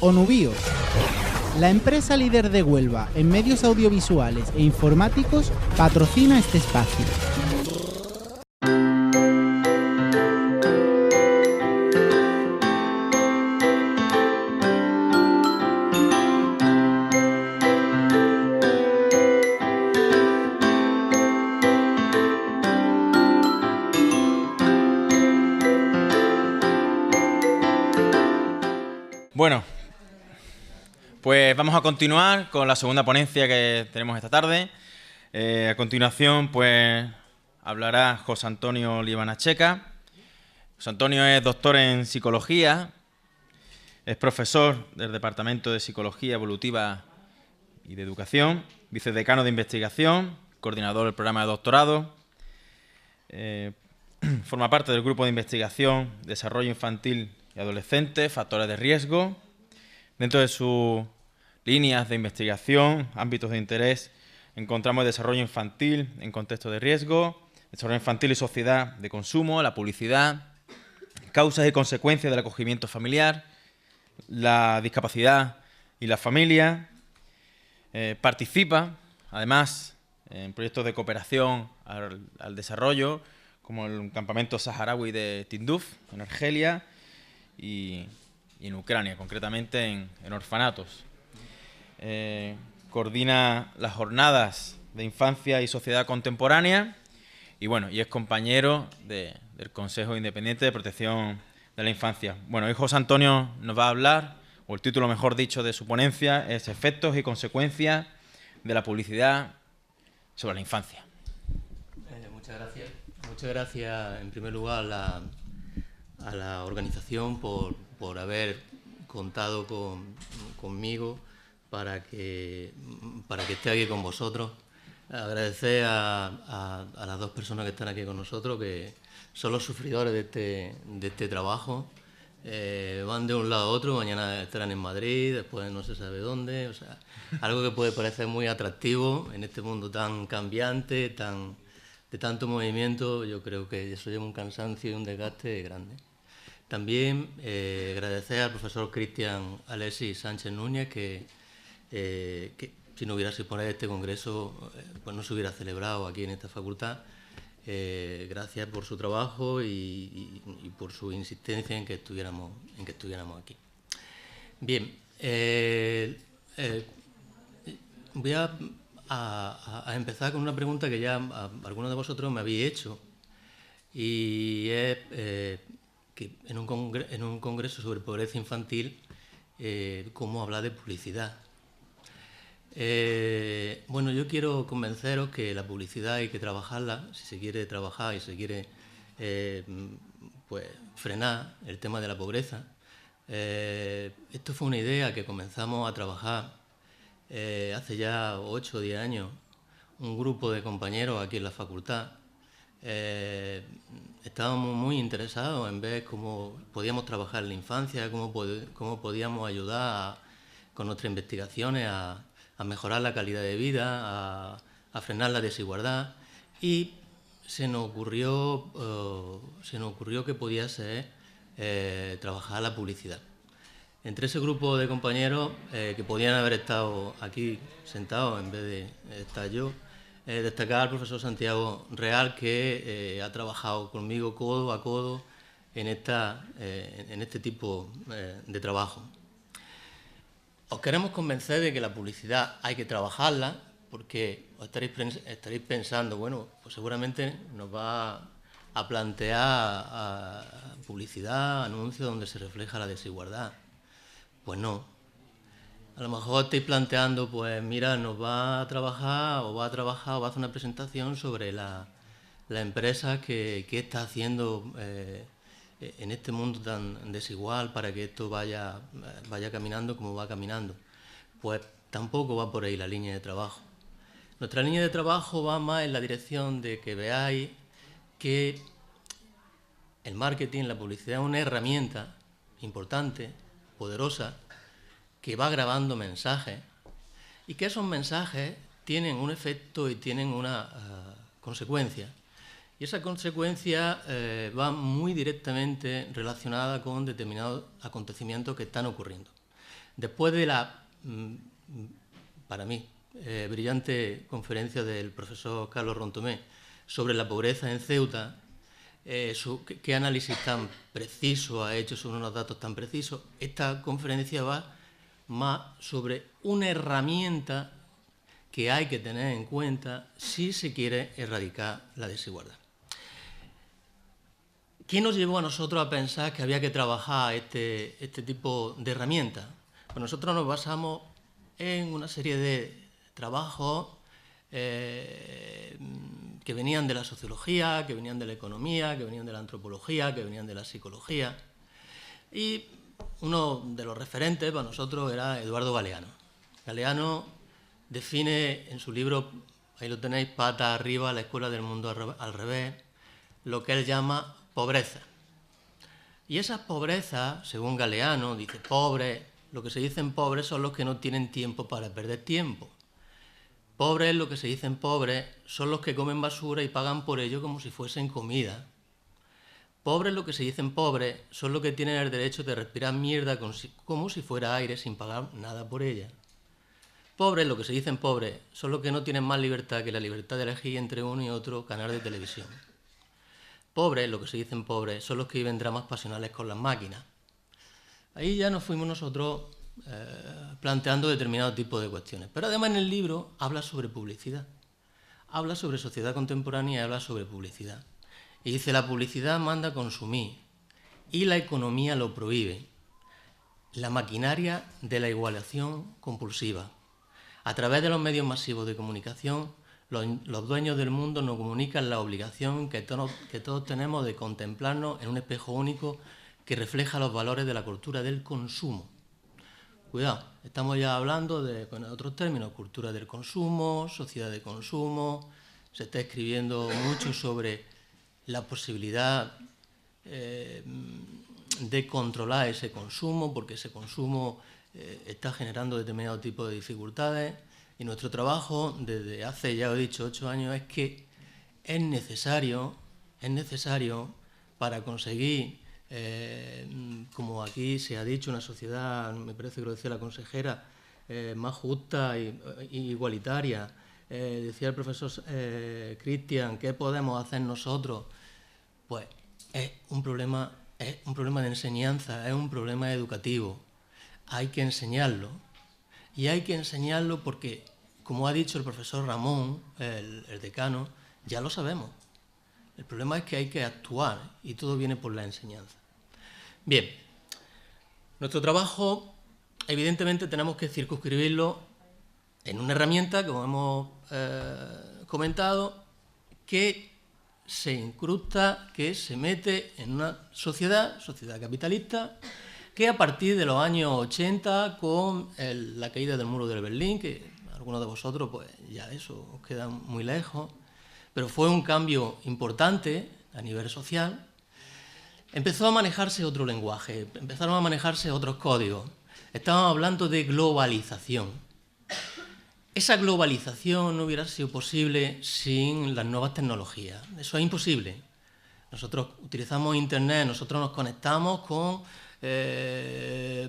Onubio, la empresa líder de Huelva en medios audiovisuales e informáticos, patrocina este espacio. Bueno, pues vamos a continuar con la segunda ponencia que tenemos esta tarde. A continuación, pues hablará José Antonio Libanacheca. José Antonio es doctor en psicología, es profesor del Departamento de Psicología Evolutiva y de Educación, vicedecano de investigación, coordinador del programa de doctorado. Forma parte del grupo de investigación Desarrollo Infantil y Adolescente, Factores de Riesgo. Dentro de sus líneas de investigación, ámbitos de interés, encontramos el desarrollo infantil en contexto de riesgo, desarrollo infantil y sociedad de consumo, la publicidad, causas y consecuencias del acogimiento familiar, la discapacidad y la familia. Participa, además, en proyectos de cooperación al desarrollo, como el campamento saharaui de Tinduf, en Argelia, y en Ucrania, concretamente en orfanatos. Coordina las jornadas de infancia y sociedad contemporánea y, bueno, y es compañero del Consejo Independiente de Protección de la Infancia. Bueno, hoy José Antonio nos va a hablar, o el título mejor dicho de su ponencia es Efectos y consecuencias de la publicidad sobre la infancia. Muchas gracias. Muchas gracias, en primer lugar, a la organización por haber contado conmigo para que esté aquí con vosotros. Agradecer a las dos personas que están aquí con nosotros, que son los sufridores de este trabajo. Van de un lado a otro, mañana estarán en Madrid, después no se sabe dónde. O sea, algo que puede parecer muy atractivo en este mundo tan cambiante, de tanto movimiento. Yo creo que eso lleva un cansancio y un desgaste grande. También agradecer al profesor Cristian Alexis Sánchez Núñez, que si no hubiera sido por este congreso, pues no se hubiera celebrado aquí en esta facultad. Gracias por su trabajo y por su insistencia en que estuviéramos aquí. Bien, voy a empezar con una pregunta que ya algunos de vosotros me habéis hecho, y es que en un congreso sobre pobreza infantil, ¿cómo hablar de publicidad? Bueno, yo quiero convenceros que la publicidad hay que trabajarla, si se quiere trabajar y se quiere pues frenar el tema de la pobreza. Esto fue una idea que comenzamos a trabajar hace ya 8 o 10 años, un grupo de compañeros aquí en la facultad. Estábamos muy interesados en ver cómo podíamos trabajar en la infancia, cómo podíamos ayudar con nuestras investigaciones a mejorar la calidad de vida, a frenar la desigualdad, y se nos ocurrió que podía ser trabajar la publicidad. Entre ese grupo de compañeros que podían haber estado aquí sentados en vez de estar yo, destacar al profesor Santiago Real, que ha trabajado conmigo codo a codo en este tipo de trabajo. Os queremos convencer de que la publicidad hay que trabajarla, porque os estaréis pensando, bueno, pues seguramente nos va a plantear publicidad, anuncios donde se refleja la desigualdad. Pues no. A lo mejor estáis planteando, pues mira, nos va a trabajar o va a hacer una presentación sobre la empresa que está haciendo en este mundo tan desigual para que esto vaya caminando como va caminando. Pues tampoco va por ahí la línea de trabajo. Nuestra línea de trabajo va más en la dirección de que veáis que el marketing, la publicidad, es una herramienta importante, poderosa, que va grabando mensajes, y que esos mensajes tienen un efecto y tienen una consecuencia. Y esa consecuencia va muy directamente relacionada con determinados acontecimientos que están ocurriendo. después de la, para mí, brillante conferencia del profesor Carlos Rontomé sobre la pobreza en Ceuta, qué análisis tan preciso ha hecho sobre unos datos tan precisos, esta conferencia va más sobre una herramienta que hay que tener en cuenta si se quiere erradicar la desigualdad. ¿Qué nos llevó a nosotros a pensar que había que trabajar este tipo de herramientas? Pues nosotros nos basamos en una serie de trabajos que venían de la sociología, que venían de la economía, que venían de la antropología, que venían de la psicología. Y uno de los referentes para nosotros era Eduardo Galeano. Galeano define en su libro, ahí lo tenéis, Patas arriba, la escuela del mundo al revés, lo que él llama pobreza. Y esas pobrezas, según Galeano, dice pobres, lo que se dicen pobres son los que no tienen tiempo para perder tiempo. Pobres, lo que se dicen pobres, son los que comen basura y pagan por ello como si fuesen comida. Pobres, lo que se dicen pobres, son los que tienen el derecho de respirar mierda como si fuera aire sin pagar nada por ella. Pobres, lo que se dicen pobres, son los que no tienen más libertad que la libertad de elegir entre uno y otro canal de televisión. Pobres, lo que se dicen pobres, son los que viven dramas pasionales con las máquinas. Ahí ya nos fuimos nosotros planteando determinado tipo de cuestiones. Pero además en el libro habla sobre publicidad, habla sobre sociedad contemporánea y habla sobre publicidad. Y dice, la publicidad manda consumir y la economía lo prohíbe. La maquinaria de la igualación compulsiva. A través de los medios masivos de comunicación, los dueños del mundo nos comunican la obligación que todos tenemos de contemplarnos en un espejo único que refleja los valores de la cultura del consumo. Cuidado, estamos ya hablando de, con otros términos, cultura del consumo, sociedad de consumo. Se está escribiendo mucho sobre la posibilidad de controlar ese consumo, porque ese consumo está generando determinado tipo de dificultades. Y nuestro trabajo, desde hace, ya he dicho, 8 años, es que es necesario para conseguir, como aquí se ha dicho, una sociedad, me parece que lo decía la consejera, más justa e igualitaria. Decía el profesor Cristian, ¿qué podemos hacer nosotros? Pues es un problema de enseñanza, es un problema educativo. Hay que enseñarlo. Y hay que enseñarlo porque, como ha dicho el profesor Ramón, el decano, ya lo sabemos. El problema es que hay que actuar y todo viene por la enseñanza. Bien, nuestro trabajo, evidentemente, tenemos que circunscribirlo en una herramienta, como hemos comentado, que se incrusta, que se mete en una sociedad capitalista, que a partir de los años 80, con la caída del muro de Berlín, que algunos de vosotros, pues ya eso os queda muy lejos, pero fue un cambio importante a nivel social, empezó a manejarse otro lenguaje, empezaron a manejarse otros códigos. Estábamos hablando de globalización. Esa globalización no hubiera sido posible sin las nuevas tecnologías. Eso es imposible. Nosotros utilizamos Internet, nosotros nos conectamos con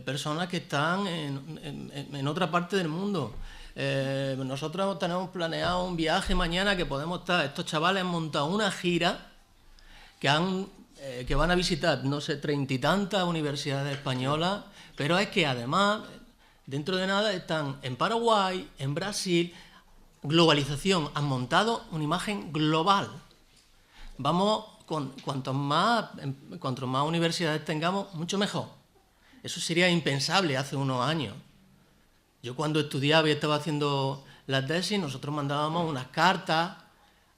personas que están en otra parte del mundo. Nosotros tenemos planeado un viaje mañana que podemos estar. Estos chavales han montado una gira que van a visitar, no sé, 30 y tantas universidades españolas, pero es que además, dentro de nada, están en Paraguay, en Brasil. Globalización, han montado una imagen global. Vamos, cuanto más universidades tengamos, mucho mejor. Eso sería impensable hace unos años. Yo cuando estudiaba y estaba haciendo la tesis, nosotros mandábamos unas cartas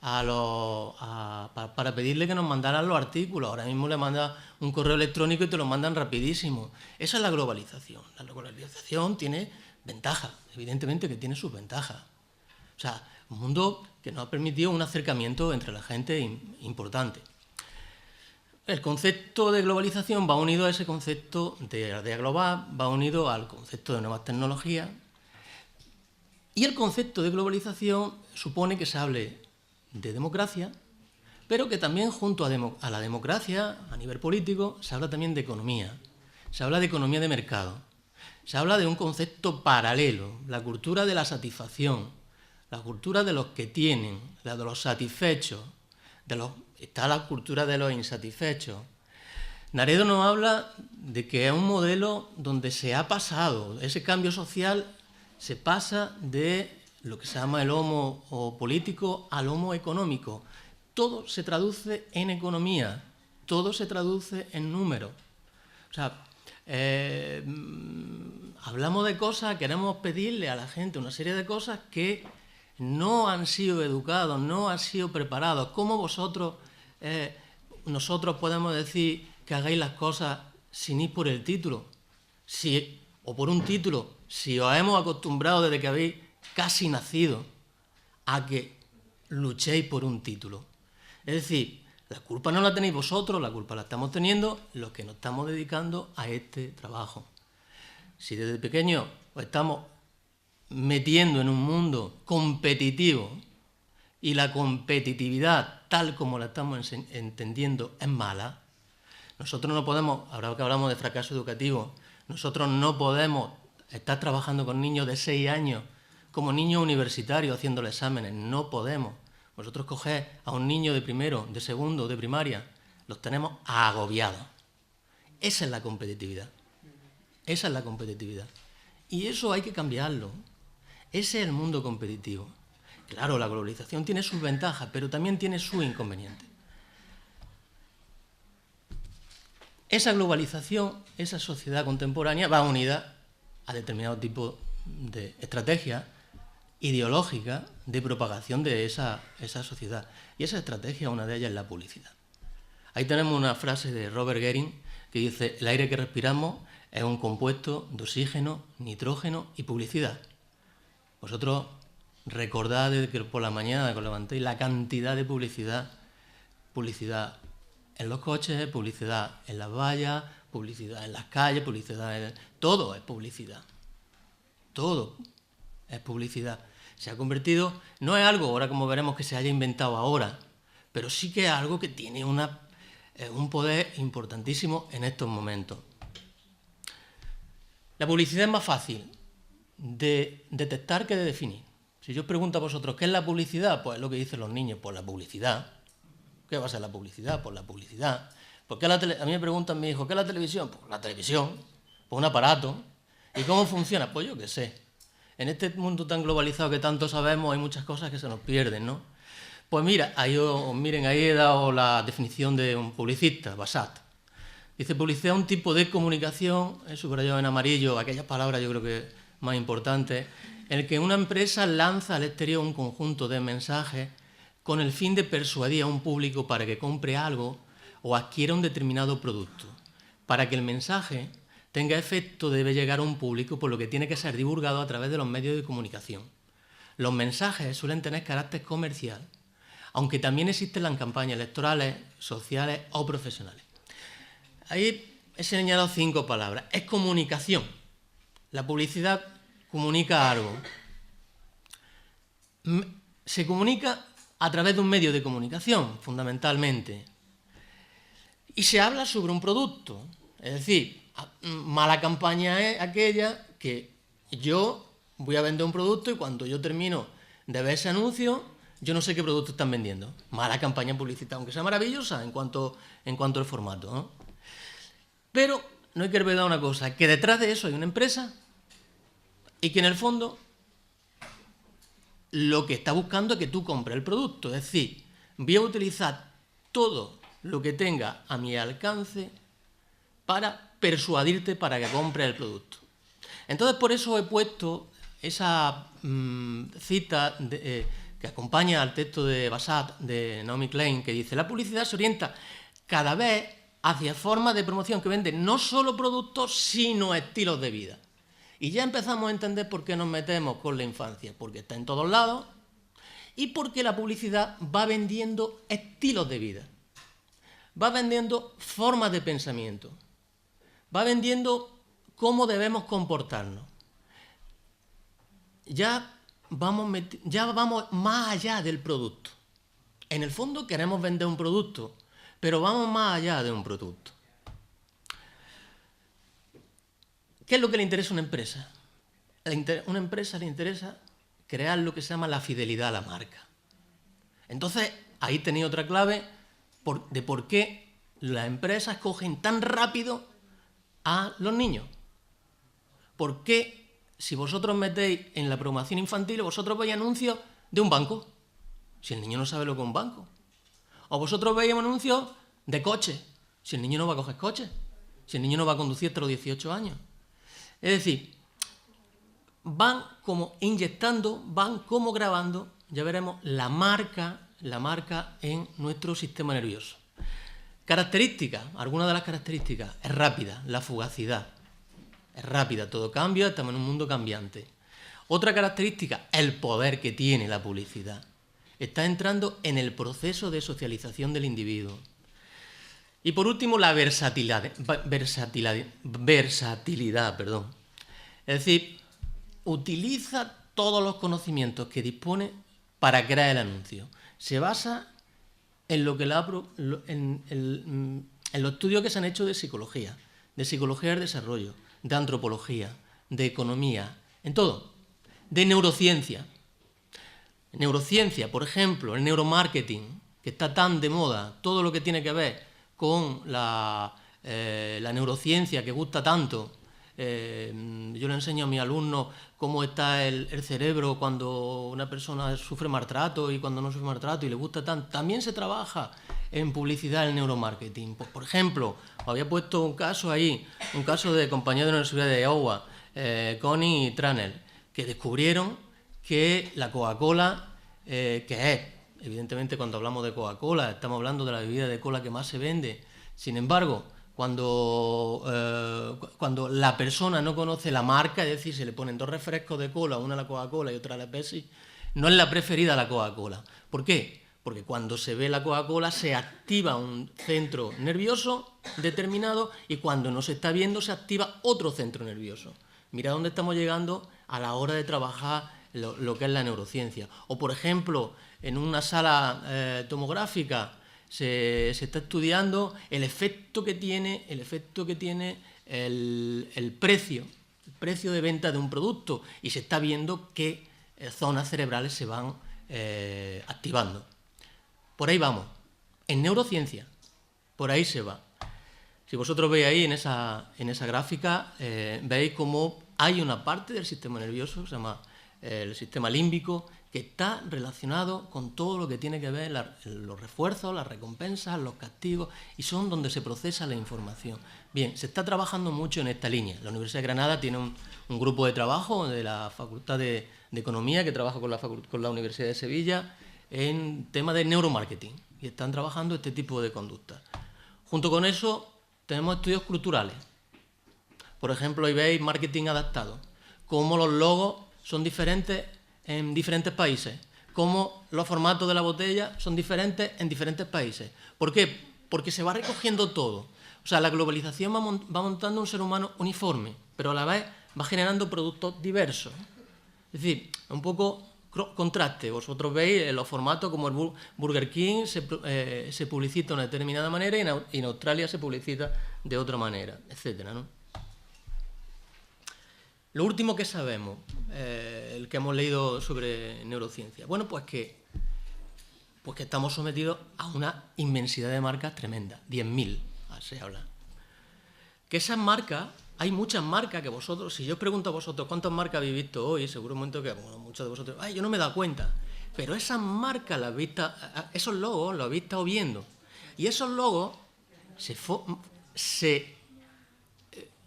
para pedirle que nos mandaran los artículos. Ahora mismo le mandas un correo electrónico y te lo mandan rapidísimo. Esa es la globalización. La globalización tiene ventajas, evidentemente que tiene sus ventajas. O sea, un mundo que nos ha permitido un acercamiento entre la gente importante. El concepto de globalización va unido a ese concepto de aldea global, va unido al concepto de nuevas tecnologías. Y el concepto de globalización supone que se hable de democracia, pero que también junto a la democracia, a nivel político, se habla también de economía. Se habla de economía de mercado. Se habla de un concepto paralelo, la cultura de la satisfacción, la cultura de los que tienen, la de los satisfechos, está la cultura de los insatisfechos. Naredo nos habla de que es un modelo donde se ha pasado, ese cambio social se pasa de lo que se llama el homo político al homo económico. Todo se traduce en economía, todo se traduce en números. O sea, hablamos de cosas, queremos pedirle a la gente una serie de cosas que no han sido educados, no han sido preparados. ¿Cómo nosotros podemos decir que hagáis las cosas sin ir por el título? O por un título, si os hemos acostumbrado desde que habéis casi nacido a que luchéis por un título. Es decir, la culpa no la tenéis vosotros, la culpa la estamos teniendo los que nos estamos dedicando a este trabajo. Si desde pequeños os estamos metiendo en un mundo competitivo y la competitividad tal como la estamos entendiendo es mala, nosotros no podemos, ahora que hablamos de fracaso educativo, nosotros no podemos estar trabajando con niños de 6 años como niños universitarios haciéndole exámenes, no podemos. Vosotros cogéis a un niño de primero, de segundo, de primaria, los tenemos agobiados. Esa es la competitividad. Esa es la competitividad. Y eso hay que cambiarlo. Ese es el mundo competitivo. Claro, la globalización tiene sus ventajas, pero también tiene sus inconvenientes. Esa globalización, esa sociedad contemporánea va unida a determinado tipo de estrategias ideológicas de propagación de esa sociedad. Y esa estrategia, una de ellas es la publicidad. Ahí tenemos una frase de Robert Gehring que dice: el aire que respiramos es un compuesto de oxígeno, nitrógeno y publicidad. Vosotros recordad desde que por la mañana que os levantéis la cantidad de publicidad en los coches, publicidad en las vallas, publicidad en las calles, publicidad todo es publicidad. Todo es publicidad. Se ha convertido, no es algo, ahora como veremos, que se haya inventado ahora, pero sí que es algo que tiene un poder importantísimo en estos momentos. La publicidad es más fácil de detectar que de definir. Si yo os pregunto a vosotros, ¿qué es la publicidad? Pues es lo que dicen los niños, pues la publicidad. ¿Qué va a ser la publicidad? Pues la publicidad. A mí me preguntan mi hijo, ¿qué es la televisión? Pues la televisión, pues un aparato. ¿Y cómo funciona? Pues yo qué sé. En este mundo tan globalizado que tanto sabemos hay muchas cosas que se nos pierden, ¿no? Pues mira, ahí he dado la definición de un publicista, Basat. Dice, publicidad es un tipo de comunicación, he subrayado en amarillo aquellas palabras yo creo que más importantes, en el que una empresa lanza al exterior un conjunto de mensajes con el fin de persuadir a un público para que compre algo o adquiera un determinado producto. Para que el mensaje tenga efecto debe llegar a un público, por lo que tiene que ser divulgado a través de los medios de comunicación. Los mensajes suelen tener carácter comercial, aunque también existen las campañas electorales, sociales o profesionales. Ahí he señalado 5 palabras. Es comunicación. La publicidad comunica algo. Se comunica a través de un medio de comunicación, fundamentalmente. Y se habla sobre un producto. Es decir, mala campaña es aquella que yo voy a vender un producto y cuando yo termino de ver ese anuncio, yo no sé qué producto están vendiendo. Mala campaña publicitaria, aunque sea maravillosa en cuanto al formato, ¿no? Pero no hay que olvidar una cosa, que detrás de eso hay una empresa y que en el fondo lo que está buscando es que tú compres el producto. Es decir, voy a utilizar todo lo que tenga a mi alcance para persuadirte para que compres el producto. Entonces, por eso he puesto esa cita que acompaña al texto de Basat, de Naomi Klein, que dice: la publicidad se orienta cada vez hacia formas de promoción que venden no solo productos, sino estilos de vida. Y ya empezamos a entender por qué nos metemos con la infancia, porque está en todos lados y porque la publicidad va vendiendo estilos de vida, va vendiendo formas de pensamiento, va vendiendo cómo debemos comportarnos. Ya vamos más allá del producto. En el fondo queremos vender un producto, pero vamos más allá de un producto. ¿Qué ¿Qué es lo que le interesa a una empresa? Una empresa le interesa crear lo que se llama la fidelidad a la marca. Entonces, ahí tenéis otra clave de por qué las empresas cogen tan rápido a los niños. ¿Por qué, si vosotros metéis en la programación infantil, vosotros veis anuncios de un banco? Si el niño no sabe lo que es un banco. O vosotros veis anuncios de coches. Si el niño no va a coger coches. Si el niño no va a conducir hasta los 18 años. Es decir, van como inyectando, van como grabando, ya veremos, la marca en nuestro sistema nervioso. Características, algunas de las características, es rápida, la fugacidad. Es rápida, todo cambia, estamos en un mundo cambiante. Otra característica, el poder que tiene la publicidad. Está entrando en el proceso de socialización del individuo. Y por último, la versatilidad. Es decir, utiliza todos los conocimientos que dispone para crear el anuncio. Se basa en los estudios que se han hecho de psicología del desarrollo, de antropología, de economía, en todo, de neurociencia. Neurociencia, por ejemplo, el neuromarketing, que está tan de moda, todo lo que tiene que ver con la neurociencia que gusta tanto. Yo le enseño a mis alumnos cómo está el cerebro cuando una persona sufre maltrato y cuando no sufre maltrato y le gusta tanto. También se trabaja en publicidad el neuromarketing. Por ejemplo, había puesto un caso ahí, un caso de compañeros de la Universidad de Iowa, Connie y Tranel, que descubrieron que la Coca-Cola, que es, evidentemente cuando hablamos de Coca-Cola, estamos hablando de la bebida de cola que más se vende. Sin embargo, cuando la persona no conoce la marca, es decir, se le ponen 2 refrescos de cola, una a la Coca-Cola y otra a la Pepsi, no es la preferida la Coca-Cola. ¿Por qué? Porque cuando se ve la Coca-Cola se activa un centro nervioso determinado y cuando no se está viendo se activa otro centro nervioso. Mira dónde estamos llegando a la hora de trabajar lo que es la neurociencia. O, por ejemplo, en una sala tomográfica se está estudiando el efecto que tiene el precio de venta de un producto y se está viendo qué zonas cerebrales se van activando. Por ahí vamos, en neurociencia, por ahí se va. Si vosotros veis ahí en esa gráfica, veis cómo hay una parte del sistema nervioso, se llama el sistema límbico, que está relacionado con todo lo que tiene que ver los refuerzos, las recompensas, los castigos, y son donde se procesa la información. Bien, se está trabajando mucho en esta línea. La Universidad de Granada tiene un grupo de trabajo de la Facultad de Economía que trabaja con la Universidad de Sevilla en tema de neuromarketing, y están trabajando este tipo de conductas. Junto con eso tenemos estudios culturales. Por ejemplo, ahí veis marketing adaptado, cómo los logos son diferentes en diferentes países, cómo los formatos de la botella son diferentes en diferentes países. ¿Por qué? Porque se va recogiendo todo. O sea, la globalización va montando un ser humano uniforme, pero a la vez va generando productos diversos. Es decir, un poco contraste. Vosotros veis los formatos como el Burger King se publicita de una determinada manera y en Australia se publicita de otra manera, etcétera, ¿no? Lo último que sabemos, el que hemos leído sobre neurociencia, bueno, pues que estamos sometidos a una inmensidad de marcas tremenda, 10.000 se habla. Que esas marcas, hay muchas marcas que vosotros, si yo os pregunto a vosotros cuántas marcas habéis visto hoy, seguramente que muchos de vosotros, yo no me he dado cuenta, pero esas marcas las habéis visto, esos logos los habéis estado viendo, y esos logos se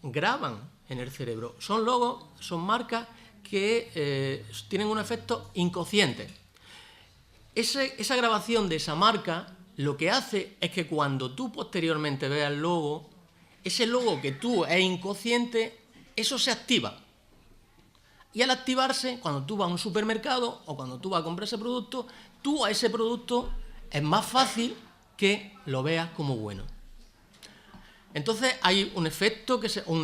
graban en el cerebro. Son logos, son marcas que tienen un efecto inconsciente. Esa grabación de esa marca lo que hace es que cuando tú posteriormente veas el logo, ese logo que tú es inconsciente, eso se activa. Y al activarse, cuando tú vas a un supermercado o cuando tú vas a comprar ese producto, tú a ese producto es más fácil que lo veas como bueno. Entonces hay un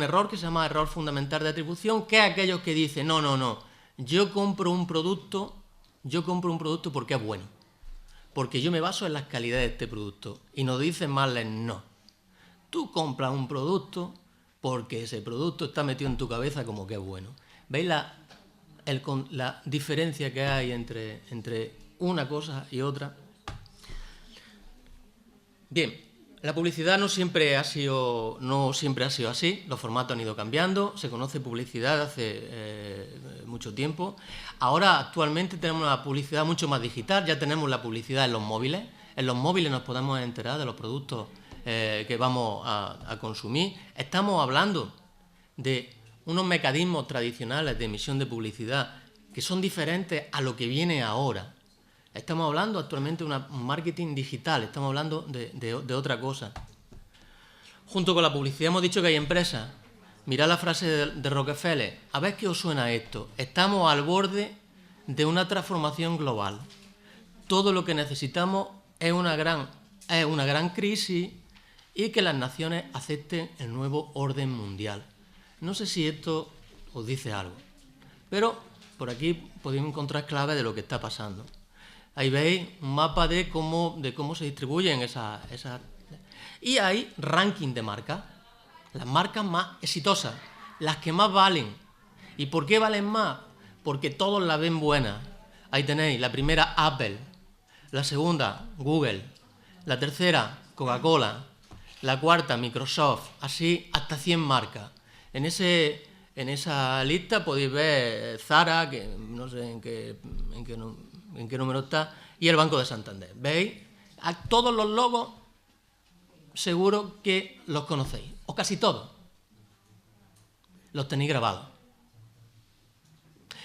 error que se llama error fundamental de atribución, que es aquellos que dicen, no, yo compro un producto porque es bueno, porque yo me baso en las calidades de este producto, y nos dicen mal no. Tú compras un producto porque ese producto está metido en tu cabeza como que es bueno. ¿Veis la diferencia que hay entre una cosa y otra? Bien, la publicidad no siempre ha sido así, los formatos han ido cambiando, se conoce publicidad hace mucho tiempo. Ahora, actualmente, tenemos una publicidad mucho más digital, ya tenemos la publicidad en los móviles. En los móviles nos podemos enterar de los productos que vamos a consumir. Estamos hablando de unos mecanismos tradicionales de emisión de publicidad que son diferentes a lo que viene ahora. Estamos hablando actualmente de un marketing digital, estamos hablando de otra cosa. Junto con la publicidad hemos dicho que hay empresas. Mirad la frase de Rockefeller, a ver qué os suena esto. Estamos al borde de una transformación global. Todo lo que necesitamos es una gran crisis y que las naciones acepten el nuevo orden mundial. No sé si esto os dice algo, pero por aquí podéis encontrar claves de lo que está pasando. Ahí veis un mapa de cómo se distribuyen esas. Y hay ranking de marcas, las marcas más exitosas, las que más valen. ¿Y por qué valen más? Porque todos la ven buena. Ahí tenéis la primera, Apple, la segunda, Google, la tercera, Coca-Cola, la cuarta, Microsoft, así hasta 100 marcas. En esa lista podéis ver Zara, que no sé en qué número está, y el Banco de Santander. ¿Veis? A todos los logos seguro que los conocéis, o casi todos. Los tenéis grabados.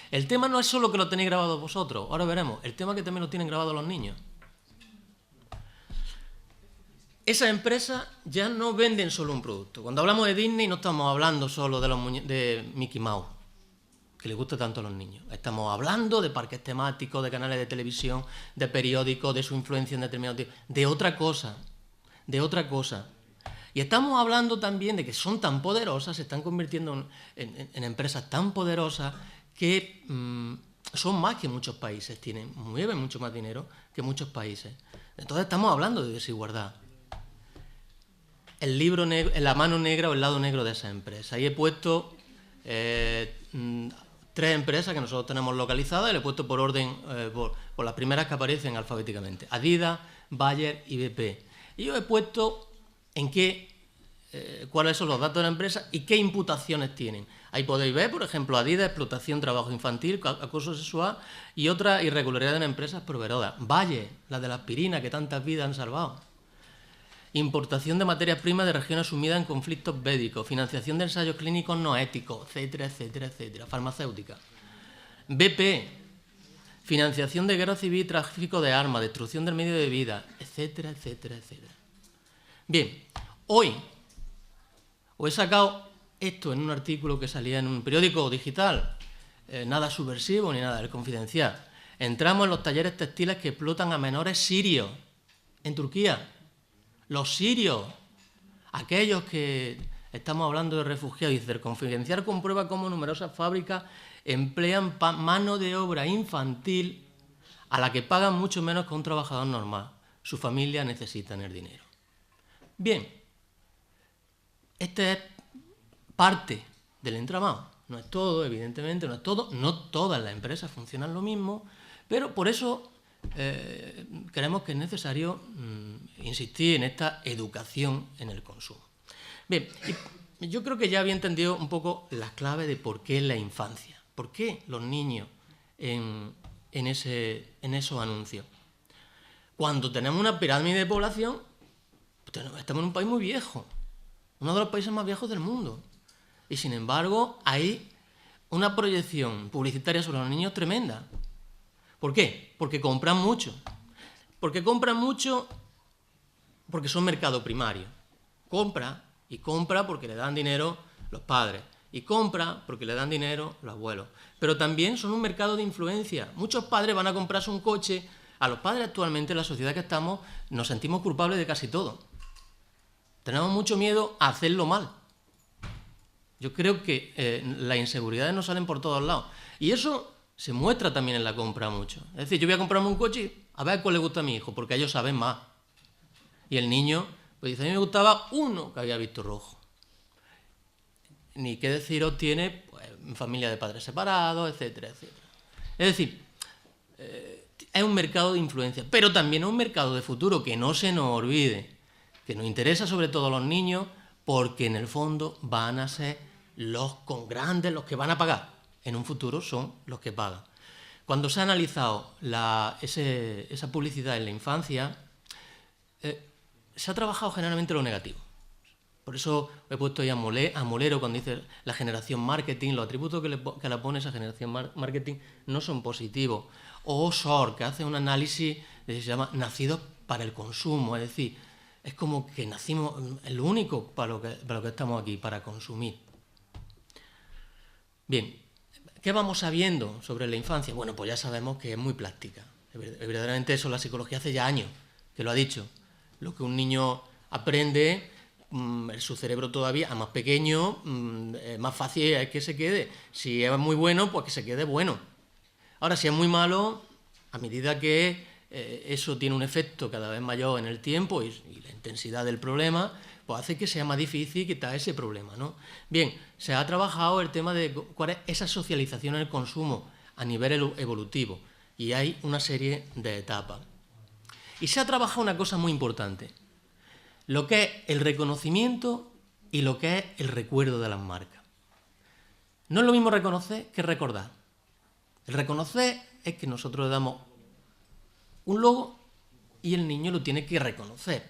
El tema no es solo que lo tenéis grabados vosotros, ahora veremos, el tema es que también lo tienen grabados los niños. Esas empresas ya no venden solo un producto. Cuando hablamos de Disney no estamos hablando solo de Mickey Mouse, que les gusta tanto a los niños. Estamos hablando de parques temáticos, de canales de televisión, de periódicos, de su influencia en determinados tipos, de otra cosa. Y estamos hablando también de que son tan poderosas, se están convirtiendo en empresas tan poderosas que son más que muchos países, mueven mucho más dinero que muchos países. Entonces estamos hablando de desigualdad. El libro negro, la mano negra o el lado negro de esa empresa. Ahí he puesto 3 empresas que nosotros tenemos localizadas y le he puesto por orden, por las primeras que aparecen alfabéticamente. Adidas, Bayer y BP. Y yo he puesto cuáles son los datos de la empresa y qué imputaciones tienen. Ahí podéis ver, por ejemplo, Adidas, explotación, trabajo infantil, acoso sexual y otras irregularidades en empresas proveedoras. Bayer, la de la aspirina que tantas vidas han salvado. Importación de materias primas de regiones sumidas en conflictos bélicos, financiación de ensayos clínicos no éticos, etcétera, etcétera, etcétera. Farmacéutica. BP, financiación de guerra civil, tráfico de armas, destrucción del medio de vida, etcétera, etcétera, etcétera. Bien, hoy os he sacado esto en un artículo que salía en un periódico digital, nada subversivo ni nada, El Confidencial. Entramos en los talleres textiles que explotan a menores sirios en Turquía. Los sirios, aquellos que estamos hablando de refugiados, dice, El Confidencial comprueba cómo numerosas fábricas emplean mano de obra infantil a la que pagan mucho menos que un trabajador normal. Su familia necesita el dinero. Bien, esta es parte del entramado. No es todo, evidentemente, no es todo. No todas las empresas funcionan lo mismo, pero por eso creemos que es necesario insistir en esta educación en el consumo. Bien, yo creo que ya había entendido un poco las claves de por qué la infancia, por qué los niños en esos anuncios. Cuando tenemos una pirámide de población, estamos en un país muy viejo, uno de los países más viejos del mundo, y sin embargo hay una proyección publicitaria sobre los niños tremenda. ¿Por qué? Porque compran mucho. Porque son mercado primario. Compra porque le dan dinero los padres. Y compra porque le dan dinero los abuelos. Pero también son un mercado de influencia. Muchos padres van a comprarse un coche. A los padres actualmente, en la sociedad que estamos, nos sentimos culpables de casi todo. Tenemos mucho miedo a hacerlo mal. Yo creo que las inseguridades nos salen por todos lados. Y eso se muestra también en la compra mucho. Es decir, yo voy a comprarme un coche, a ver cuál le gusta a mi hijo, porque ellos saben más. Y el niño pues dice, a mí me gustaba uno que había visto rojo. ni qué deciros tiene pues, familia de padres separados, etcétera, etcétera. Es decir, es un mercado de influencia, pero también es un mercado de futuro, que no se nos olvide, que nos interesa sobre todo a los niños, porque en el fondo van a ser los con grandes, los que van a pagar. En un futuro son los que pagan. Cuando se ha analizado esa publicidad en la infancia, se ha trabajado generalmente lo negativo. Por eso he puesto ahí a Molero cuando dice la generación marketing, los atributos que le pone esa generación marketing no son positivos. O Osor, que hace un análisis que se llama nacidos para el consumo, es decir, es como que nacimos, es lo único para lo que estamos aquí, para consumir. Bien, ¿qué vamos sabiendo sobre la infancia? Bueno, pues ya sabemos que es muy plástica. Verdaderamente eso la psicología hace ya años que lo ha dicho. Lo que un niño aprende, su cerebro todavía, a más pequeño, más fácil es que se quede. Si es muy bueno, pues que se quede bueno. Ahora, si es muy malo, a medida que eso tiene un efecto cada vez mayor en el tiempo y la intensidad del problema, pues hace que sea más difícil quitar ese problema, ¿no? Bien, se ha trabajado el tema de cuál es esa socialización en el consumo a nivel evolutivo y hay una serie de etapas. Y se ha trabajado una cosa muy importante, lo que es el reconocimiento y lo que es el recuerdo de las marcas. No es lo mismo reconocer que recordar. El reconocer es que nosotros le damos un logo y el niño lo tiene que reconocer.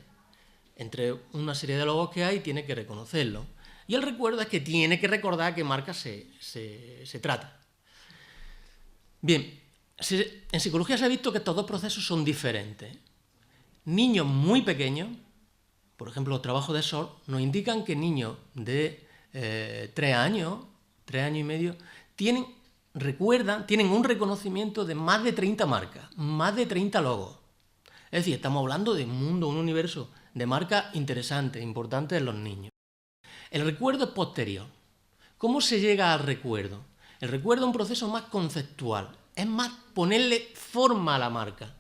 Entre una serie de logos que hay, tiene que reconocerlo. Y el recuerdo es que tiene que recordar qué marca se trata. Bien, en psicología se ha visto que estos dos procesos son diferentes. Niños muy pequeños, por ejemplo, los trabajos de SOR, nos indican que niños de 3 años y medio, tienen un reconocimiento de más de 30 marcas, más de 30 logos. Es decir, estamos hablando de un mundo, un universo de marcas interesantes, importantes en los niños. El recuerdo es posterior. ¿Cómo se llega al recuerdo? El recuerdo es un proceso más conceptual, es más ponerle forma a la marca.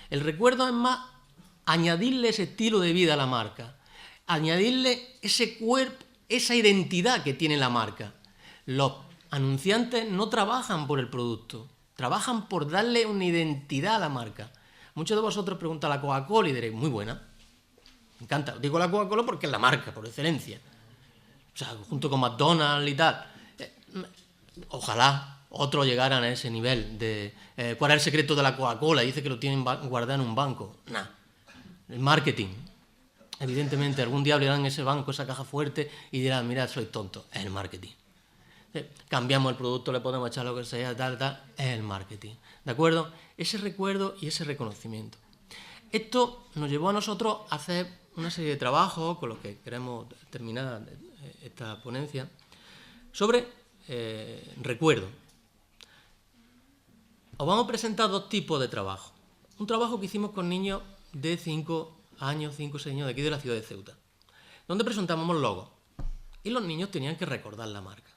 El recuerdo es más añadirle ese estilo de vida a la marca, añadirle ese cuerpo, esa identidad que tiene la marca. Los anunciantes no trabajan por el producto, trabajan por darle una identidad a la marca. Muchos de vosotros preguntan la Coca-Cola y diréis, muy buena, me encanta. Digo la Coca-Cola porque es la marca, por excelencia. O sea, junto con McDonald's y tal. Ojalá otros llegaran a ese nivel de... ¿Cuál es el secreto de la Coca-Cola? Dice que lo tienen guardado en un banco. Nah, el marketing. Evidentemente, algún día abrirán ese banco, esa caja fuerte y dirán, mira, soy tonto. Es el marketing. Cambiamos el producto, le podemos echar lo que sea, tal, es el marketing. ¿De acuerdo? Ese recuerdo y ese reconocimiento. Esto nos llevó a nosotros a hacer una serie de trabajos con los que queremos terminar esta ponencia sobre recuerdo. Os vamos a presentar dos tipos de trabajo. Un trabajo que hicimos con niños de 5 años, 5 o 6 años de aquí de la ciudad de Ceuta, donde presentamos logos y los niños tenían que recordar la marca.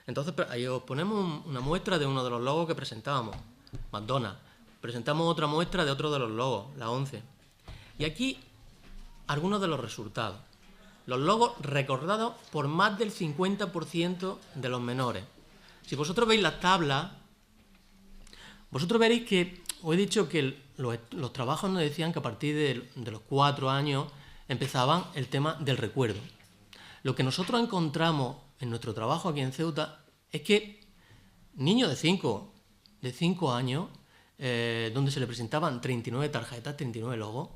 Entonces ahí os ponemos una muestra de uno de los logos que presentábamos, McDonald's. Presentamos otra muestra de otro de los logos, la 11. Y aquí algunos de los resultados. Los logos recordados por más del 50% de los menores. Si vosotros veis las tablas, vosotros veréis que os he dicho que los trabajos nos decían que a partir de los 4 años empezaban el tema del recuerdo. Lo que nosotros encontramos en nuestro trabajo aquí en Ceuta es que niños de 5 años, donde se le presentaban 39 tarjetas, 39 logos,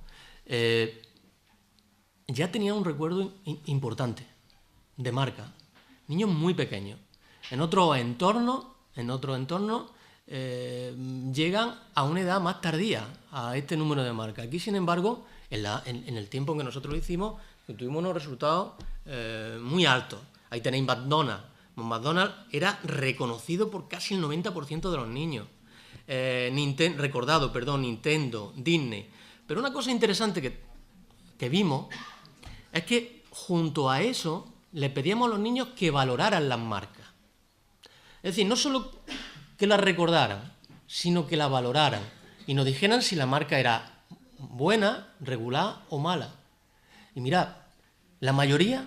ya tenían un recuerdo importante de marca. Niños muy pequeños. En otros entornos llegan a una edad más tardía a este número de marcas. Aquí, sin embargo, en el tiempo en que nosotros lo hicimos, tuvimos unos resultados muy altos. Ahí tenéis McDonald's. McDonald's era reconocido por casi el 90% de los niños. Nintendo, Disney. Pero una cosa interesante que vimos es que junto a eso le pedíamos a los niños que valoraran las marcas. Es decir, no solo que las recordaran, sino que las valoraran y nos dijeran si la marca era buena, regular o mala. Y mirad, la mayoría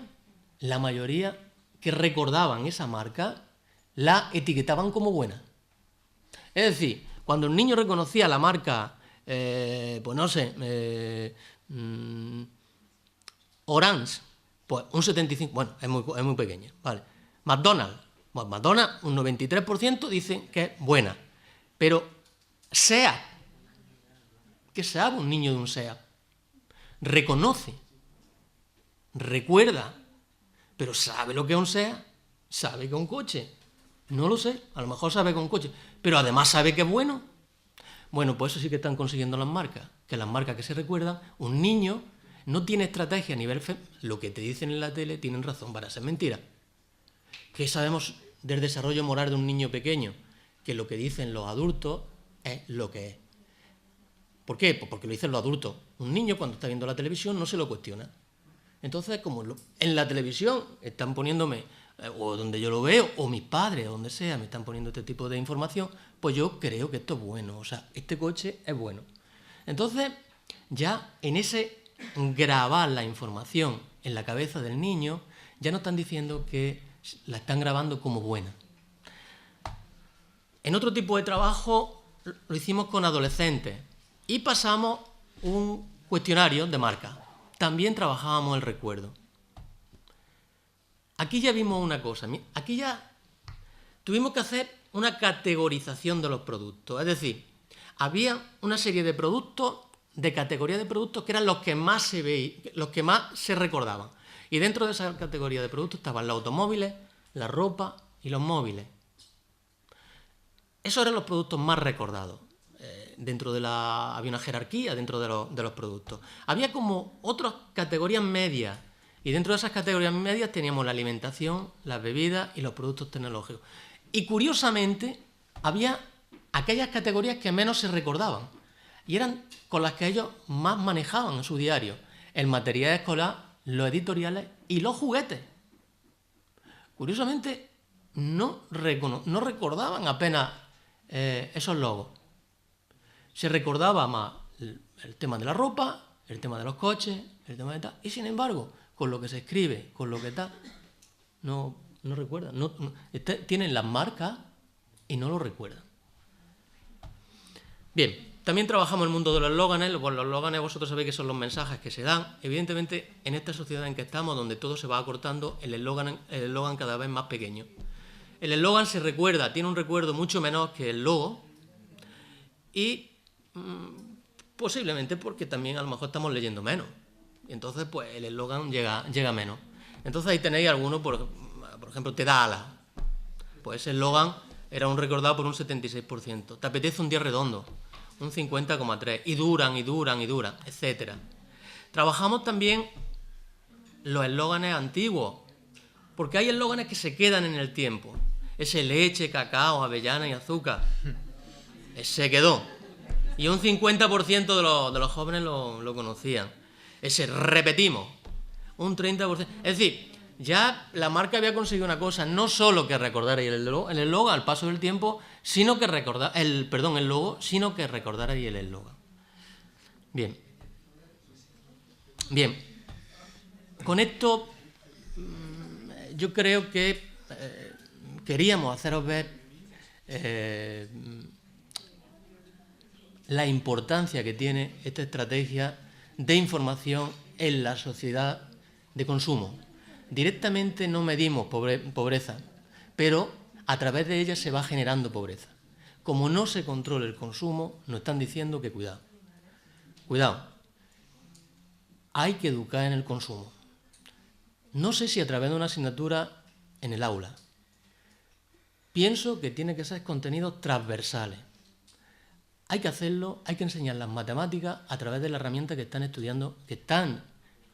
que recordaban esa marca la etiquetaban como buena. Es decir, cuando el niño reconocía la marca, pues no sé, Orange, pues un 75%, bueno, es muy pequeña, ¿vale? McDonald's, pues McDonald's un 93% dicen que es buena, pero SEAT, ¿qué sabe un niño de un SEAT? Reconoce, recuerda, pero ¿sabe lo que es un SEAT? ¿Sabe que es un coche? No lo sé, a lo mejor sabe que es un coche, pero además sabe que es bueno. Bueno, pues eso sí que están consiguiendo las marcas, que las marcas que se recuerdan, un niño no tiene estrategia a nivel... Lo que te dicen en la tele tienen razón para ser mentira. ¿Qué sabemos del desarrollo moral de un niño pequeño? Que lo que dicen los adultos es lo que es. ¿Por qué? Pues porque lo dicen los adultos. Un niño cuando está viendo la televisión no se lo cuestiona. Entonces, como en la televisión están poniéndome, o donde yo lo veo, o mis padres, o donde sea, me están poniendo este tipo de información, pues yo creo que esto es bueno. O sea, este coche es bueno. Entonces, ya en ese grabar la información en la cabeza del niño, ya no están diciendo que la están grabando como buena. En otro tipo de trabajo lo hicimos con adolescentes y pasamos un cuestionario de marca. También trabajábamos el recuerdo. Aquí ya vimos una cosa, aquí ya tuvimos que hacer una categorización de los productos, es decir, había una serie de productos, de categoría de productos que eran los que más se veían, los que más se recordaban. Y dentro de esa categoría de productos estaban los automóviles, la ropa y los móviles. Esos eran los productos más recordados. Había una jerarquía dentro de los productos. Había como otras categorías medias. Y dentro de esas categorías medias teníamos la alimentación, las bebidas y los productos tecnológicos. Y curiosamente, había aquellas categorías que menos se recordaban. Y eran con las que ellos más manejaban en su diario. El material escolar, los editoriales y los juguetes. Curiosamente, no recordaban apenas esos logos. Se recordaba más el tema de la ropa, el tema de los coches, el tema de tal. Y sin embargo, con lo que se escribe, con lo que tal, no recuerdan. Tienen las marcas y no lo recuerdan. Bien. También trabajamos el mundo de los eslóganes. Los eslóganes vosotros sabéis que son los mensajes que se dan. Evidentemente, en esta sociedad en que estamos, donde todo se va acortando, el eslogan cada vez más pequeño. El eslogan se recuerda, tiene un recuerdo mucho menor que el logo y posiblemente porque también a lo mejor estamos leyendo menos. Y entonces, pues, el eslogan llega menos. Entonces ahí tenéis alguno, por ejemplo, te da alas. Pues ese eslogan era un recordado por un 76%. Te apetece un día redondo, un 50,3%, y duran, etc. Trabajamos también los eslóganes antiguos, porque hay eslóganes que se quedan en el tiempo. Ese leche, cacao, avellana y azúcar, se quedó. Y un 50% de los jóvenes lo conocían. Ese repetimos, un 30%. Es decir, ya la marca había conseguido una cosa, no solo que recordara el eslogan al paso del tiempo, sino que recordara el logo, sino que recordara el eslogan. Bien. Con esto yo creo que queríamos haceros ver la importancia que tiene esta estrategia de información en la sociedad de consumo. Directamente no medimos pobreza, pero a través de ella se va generando pobreza. Como no se controla el consumo, nos están diciendo que cuidado, hay que educar en el consumo. No sé si a través de una asignatura en el aula. Pienso que tiene que ser contenidos transversales. Hay que hacerlo, hay que enseñar las matemáticas a través de la herramienta que están estudiando, que están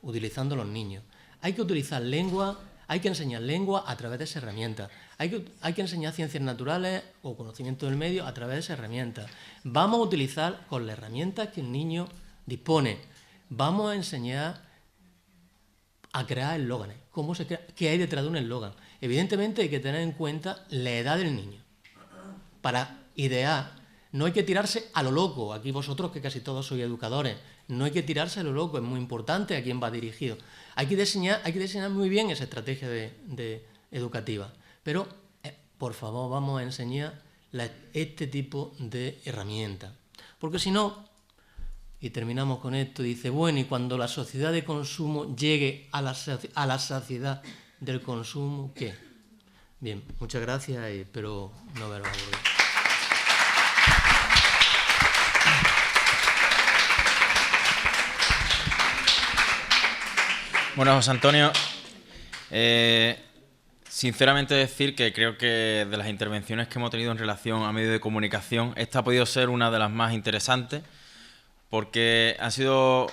utilizando los niños. Hay que utilizar lengua, hay que enseñar lengua a través de esa herramienta. Hay que enseñar ciencias naturales o conocimiento del medio a través de esa herramienta. Vamos a utilizar con las herramientas que el niño dispone. Vamos a enseñar a crear eslóganes. ¿Cómo se crea? ¿Qué hay detrás de un eslogan? Evidentemente hay que tener en cuenta la edad del niño para idear. No hay que tirarse a lo loco. Aquí vosotros, que casi todos sois educadores, no hay que tirarse a lo loco. Es muy importante a quién va dirigido. Hay que diseñar muy bien esa estrategia de educativa. Pero, por favor, vamos a enseñar este tipo de herramientas. Porque si no, y terminamos con esto, dice, bueno, y cuando la sociedad de consumo llegue a la saciedad del consumo, ¿qué? Bien, muchas gracias y espero no veros aburridos. Bueno, José Antonio, sinceramente decir que creo que de las intervenciones que hemos tenido en relación a medios de comunicación, esta ha podido ser una de las más interesantes, porque ha sido,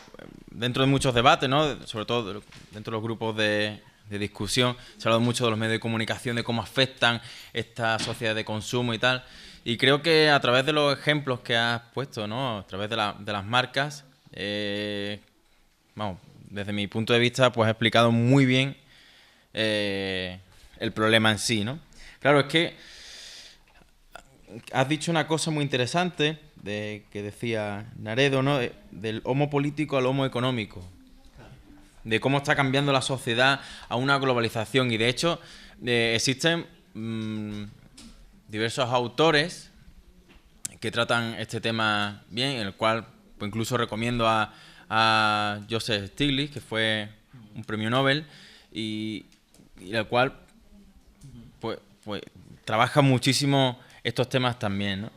dentro de muchos debates, ¿no?, sobre todo dentro de los grupos de discusión, se ha hablado mucho de los medios de comunicación, de cómo afectan esta sociedad de consumo y tal, y creo que a través de los ejemplos que has puesto, ¿no?, a través de las marcas, vamos, desde mi punto de vista, pues ha explicado muy bien el problema en sí, ¿no? Claro, es que has dicho una cosa muy interesante que decía Naredo, ¿no?, del homo político al homo económico, de cómo está cambiando la sociedad a una globalización. Y de hecho existen diversos autores que tratan este tema bien, en el cual pues, incluso recomiendo a Joseph Stiglitz, que fue un premio Nobel, y el cual pues trabaja muchísimo estos temas también, ¿no?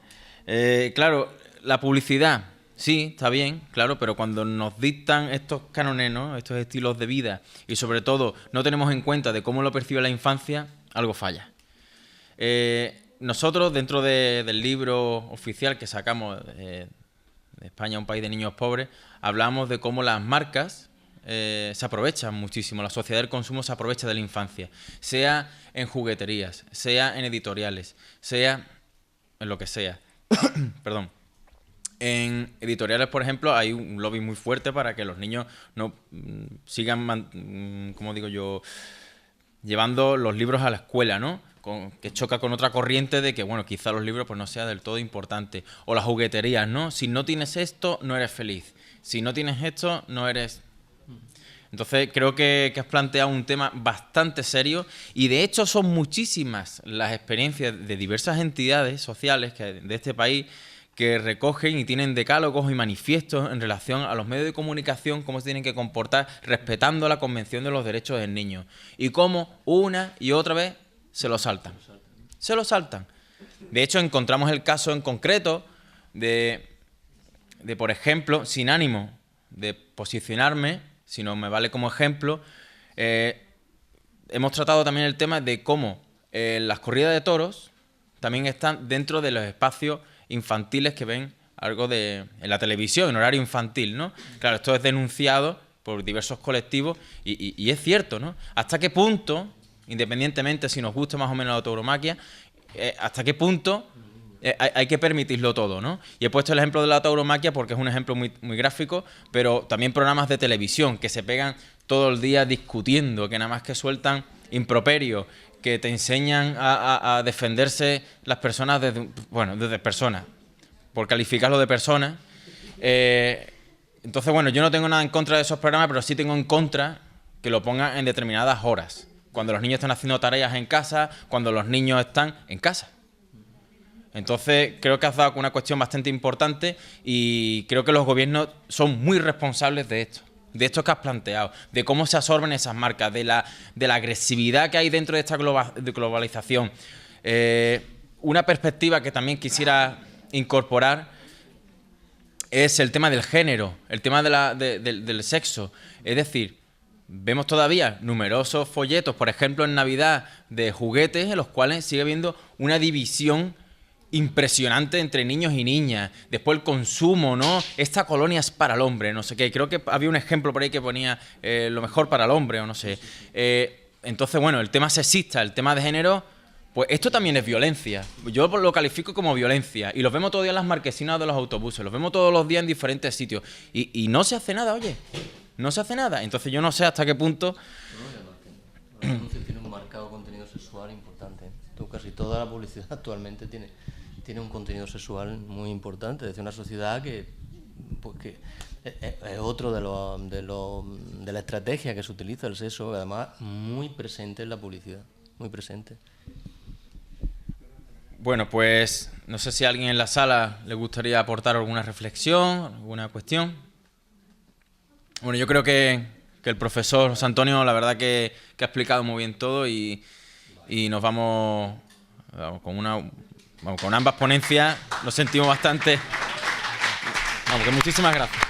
Claro, la publicidad, sí, está bien, claro, pero cuando nos dictan estos cánones, ¿no?, estos estilos de vida, y sobre todo no tenemos en cuenta de cómo lo percibe la infancia, algo falla. Nosotros, dentro del libro oficial que sacamos de España, un país de niños pobres, hablamos de cómo las marcas se aprovechan muchísimo, la sociedad del consumo se aprovecha de la infancia, sea en jugueterías, sea en editoriales, sea en lo que sea. Perdón. En editoriales, por ejemplo, hay un lobby muy fuerte para que los niños no sigan, como digo yo, llevando los libros a la escuela, ¿no? Que choca con otra corriente de que, bueno, quizá los libros pues no sea del todo importante. O las jugueterías, ¿no? Si no tienes esto, no eres feliz. Si no tienes esto, no eres... Entonces creo que has planteado un tema bastante serio y de hecho son muchísimas las experiencias de diversas entidades sociales de este país que recogen y tienen decálogos y manifiestos en relación a los medios de comunicación, cómo se tienen que comportar respetando la Convención de los Derechos del Niño y cómo una y otra vez se lo saltan. Se lo saltan. De hecho, encontramos el caso en concreto de por ejemplo, sin ánimo de posicionarme, sino me vale como ejemplo, hemos tratado también el tema de cómo las corridas de toros también están dentro de los espacios infantiles que ven algo en la televisión, en horario infantil, ¿no? Claro, esto es denunciado por diversos colectivos y es cierto, ¿no? ¿Hasta qué punto, independientemente si nos gusta más o menos la tauromaquia, hasta qué punto hay que permitirlo todo, ¿no? Y he puesto el ejemplo de la tauromaquia porque es un ejemplo muy, muy gráfico, pero también programas de televisión que se pegan todo el día discutiendo, que nada más que sueltan improperios, que te enseñan a defenderse las personas desde personas, por calificarlo de personas. Entonces, bueno, yo no tengo nada en contra de esos programas, pero sí tengo en contra que lo pongan en determinadas horas, cuando los niños están haciendo tareas en casa, cuando los niños están en casa. Entonces, creo que has dado una cuestión bastante importante y creo que los gobiernos son muy responsables de esto que has planteado, de cómo se absorben esas marcas, de la agresividad que hay dentro de esta globalización. Una perspectiva que también quisiera incorporar es el tema del género, el tema del sexo. Es decir, vemos todavía numerosos folletos, por ejemplo en Navidad, de juguetes en los cuales sigue habiendo una división impresionante entre niños y niñas. Después el consumo, ¿no? Esta colonia es para el hombre, no sé qué. Creo que había un ejemplo por ahí que ponía lo mejor para el hombre, o no sé. Entonces, bueno, el tema sexista, el tema de género, pues esto también es violencia. Yo lo califico como violencia. Y los vemos todos los días en las marquesinas de los autobuses, los vemos todos los días en diferentes sitios. Y no se hace nada, oye. No se hace nada. Entonces yo no sé hasta qué punto... Los anuncios tienen un marcado contenido sexual importante. Casi toda la publicidad actualmente tiene un contenido sexual muy importante. Es decir, una sociedad que es otro de la estrategia que se utiliza el sexo, además muy presente en la publicidad. muy presente. Bueno, pues no sé si a alguien en la sala le gustaría aportar alguna reflexión, alguna cuestión. Bueno, yo creo que el profesor José Antonio, la verdad que ha explicado muy bien todo y nos vamos con ambas ponencias, nos sentimos bastante. Vamos, que muchísimas gracias.